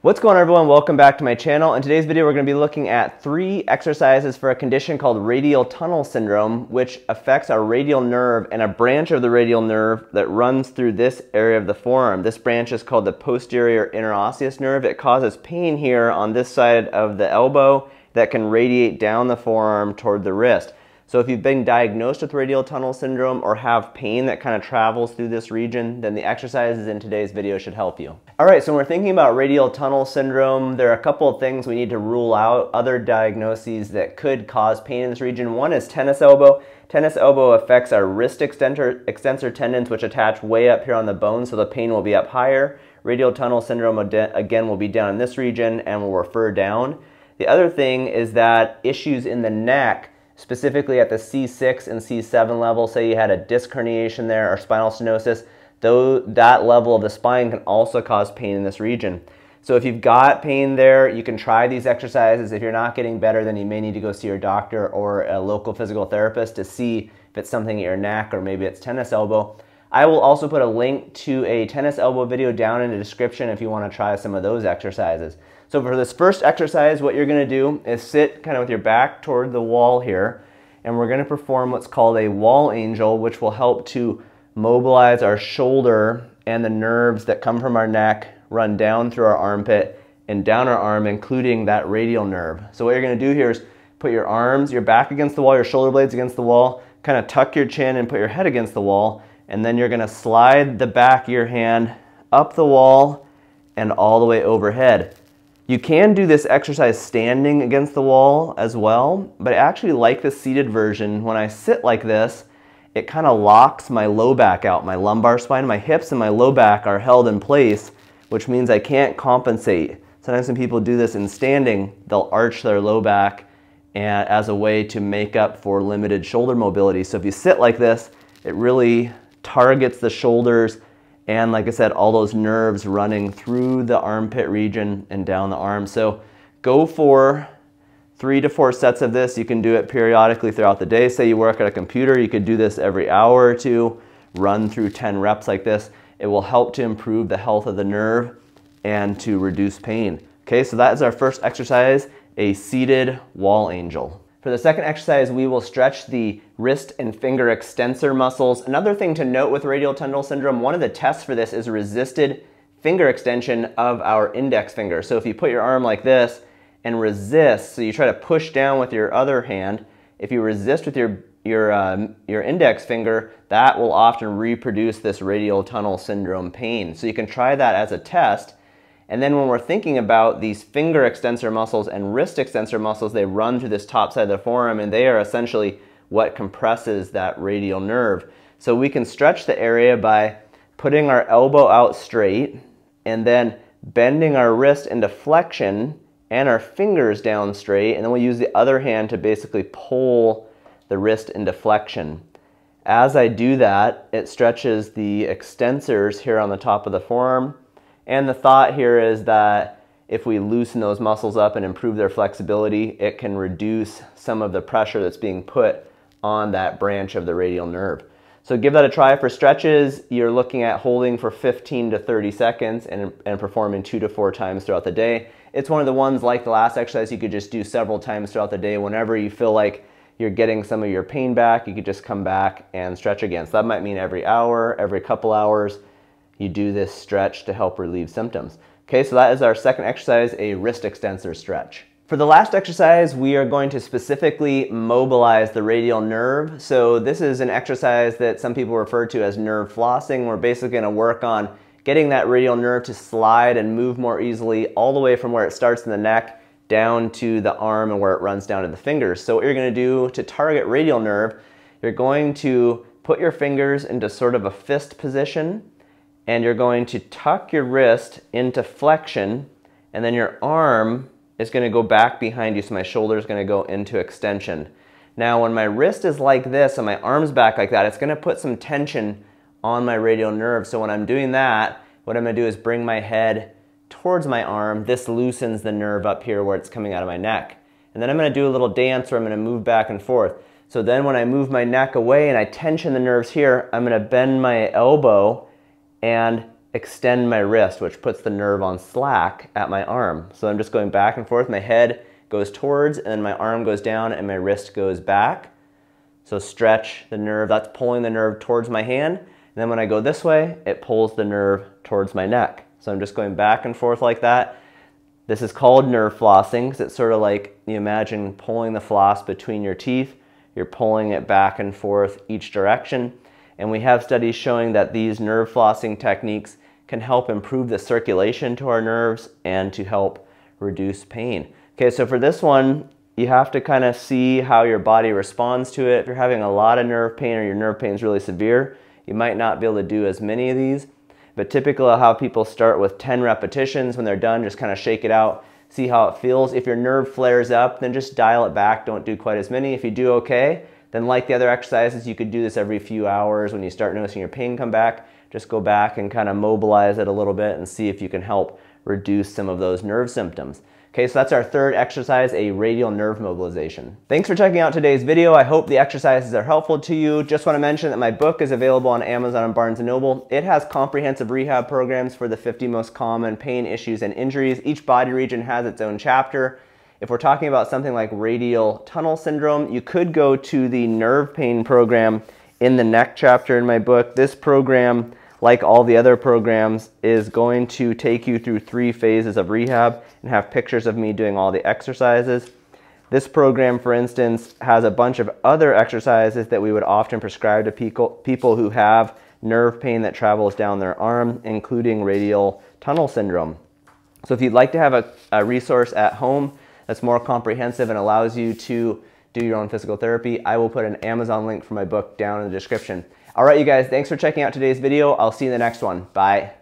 What's going on, everyone? Welcome back to my channel. In today's video, we're going to be looking at 3 exercises for a condition called radial tunnel syndrome, which affects our radial nerve and a branch of the radial nerve that runs through this area of the forearm. This branch is called the posterior interosseous nerve. It causes pain here on this side of the elbow that can radiate down the forearm toward the wrist. So if you've been diagnosed with radial tunnel syndrome or have pain that kind of travels through this region, then the exercises in today's video should help you. All right, so when we're thinking about radial tunnel syndrome, there are a couple of things we need to rule out, other diagnoses that could cause pain in this region. One is tennis elbow. Tennis elbow affects our wrist extensor tendons, which attach way up here on the bone, so the pain will be up higher. Radial tunnel syndrome, again, will be down in this region and will refer down. The other thing is that issues in the neck, specifically at the C6 and C7 level, say you had a disc herniation there or spinal stenosis, though that level of the spine can also cause pain in this region. So if you've got pain there, you can try these exercises. If you're not getting better, then you may need to go see your doctor or a local physical therapist to see if it's something at your neck or maybe it's tennis elbow. I will also put a link to a tennis elbow video down in the description if you want to try some of those exercises. So for this first exercise, what you're going to do is sit kind of with your back toward the wall here, and we're going to perform what's called a wall angel, which will help to mobilize our shoulder and the nerves that come from our neck, run down through our armpit and down our arm, including that radial nerve. So what you're going to do here is put your arms, your back against the wall, your shoulder blades against the wall, kind of tuck your chin and put your head against the wall, and then you're going to slide the back of your hand up the wall and all the way overhead. You can do this exercise standing against the wall as well, but I actually like the seated version. When I sit like this, it kind of locks my low back out. My lumbar spine, my hips and my low back are held in place, which means I can't compensate. Sometimes when people do this in standing, they'll arch their low back and as a way to make up for limited shoulder mobility. So if you sit like this, it really targets the shoulders and, like I said, all those nerves running through the armpit region and down the arm. So go for 3 to 4 sets of this. You can do it periodically throughout the day. Say you work at a computer, you could do this every hour or two, run through 10 reps like this. It will help to improve the health of the nerve and to reduce pain. Okay, so that is our first exercise, a seated wall angel. For the second exercise, we will stretch the wrist and finger extensor muscles. Another thing to note with radial tunnel syndrome, one of the tests for this is resisted finger extension of our index finger. So if you put your arm like this and resist, so you try to push down with your other hand, if you resist with your index finger, that will often reproduce this radial tunnel syndrome pain. So you can try that as a test. And then when we're thinking about these finger extensor muscles and wrist extensor muscles, they run through this top side of the forearm, and they are essentially what compresses that radial nerve. So we can stretch the area by putting our elbow out straight and then bending our wrist into flexion and our fingers down straight, and then we'll use the other hand to basically pull the wrist into flexion. As I do that, it stretches the extensors here on the top of the forearm. And the thought here is that if we loosen those muscles up and improve their flexibility, it can reduce some of the pressure that's being put on that branch of the radial nerve. So give that a try. For stretches, you're looking at holding for 15 to 30 seconds and performing 2 to 4 times throughout the day. It's one of the ones like the last exercise you could just do several times throughout the day. Whenever you feel like you're getting some of your pain back, you could just come back and stretch again. So that might mean every hour, every couple hours, you do this stretch to help relieve symptoms. Okay, so that is our second exercise, a wrist extensor stretch. For the last exercise, we are going to specifically mobilize the radial nerve. So this is an exercise that some people refer to as nerve flossing. We're basically going to work on getting that radial nerve to slide and move more easily all the way from where it starts in the neck down to the arm and where it runs down to the fingers. So what you're going to do to target radial nerve, you're going to put your fingers into sort of a fist position, and you're going to tuck your wrist into flexion, and then your arm is going to go back behind you, so my shoulder is going to go into extension. Now when my wrist is like this and my arm's back like that, it's going to put some tension on my radial nerve. So when I'm doing that, what I'm going to do is bring my head towards my arm. This loosens the nerve up here where it's coming out of my neck. And then I'm going to do a little dance where I'm going to move back and forth. So then when I move my neck away and I tension the nerves here, I'm going to bend my elbow and extend my wrist, which puts the nerve on slack at my arm. So I'm just going back and forth. My head goes towards, and then my arm goes down, and my wrist goes back. So stretch the nerve. That's pulling the nerve towards my hand. And then when I go this way, it pulls the nerve towards my neck. So I'm just going back and forth like that. This is called nerve flossing because it's sort of like you imagine pulling the floss between your teeth. You're pulling it back and forth each direction. And we have studies showing that these nerve flossing techniques can help improve the circulation to our nerves and to help reduce pain. Okay, so for this one, you have to kind of see how your body responds to it. If you're having a lot of nerve pain or your nerve pain is really severe, you might not be able to do as many of these. But typically I'll have people start with 10 repetitions. When they're done, just kind of shake it out, see how it feels. If your nerve flares up, then just dial it back. Don't do quite as many. If you do okay, then like the other exercises, you could do this every few hours. When you start noticing your pain come back, just go back and kind of mobilize it a little bit and see if you can help reduce some of those nerve symptoms. Okay, so that's our third exercise, a radial nerve mobilization. Thanks for checking out today's video. I hope the exercises are helpful to you. Just want to mention that my book is available on Amazon and Barnes & Noble. It has comprehensive rehab programs for the 50 most common pain issues and injuries. Each body region has its own chapter. If we're talking about something like radial tunnel syndrome, you could go to the nerve pain program in the neck chapter in my book. This program, like all the other programs, is going to take you through 3 phases of rehab and have pictures of me doing all the exercises. This program, for instance, has a bunch of other exercises that we would often prescribe to people who have nerve pain that travels down their arm, including radial tunnel syndrome. So if you'd like to have a resource at home that's more comprehensive and allows you to do your own physical therapy, I will put an Amazon link for my book down in the description. All right, you guys, thanks for checking out today's video. I'll see you in the next one. Bye.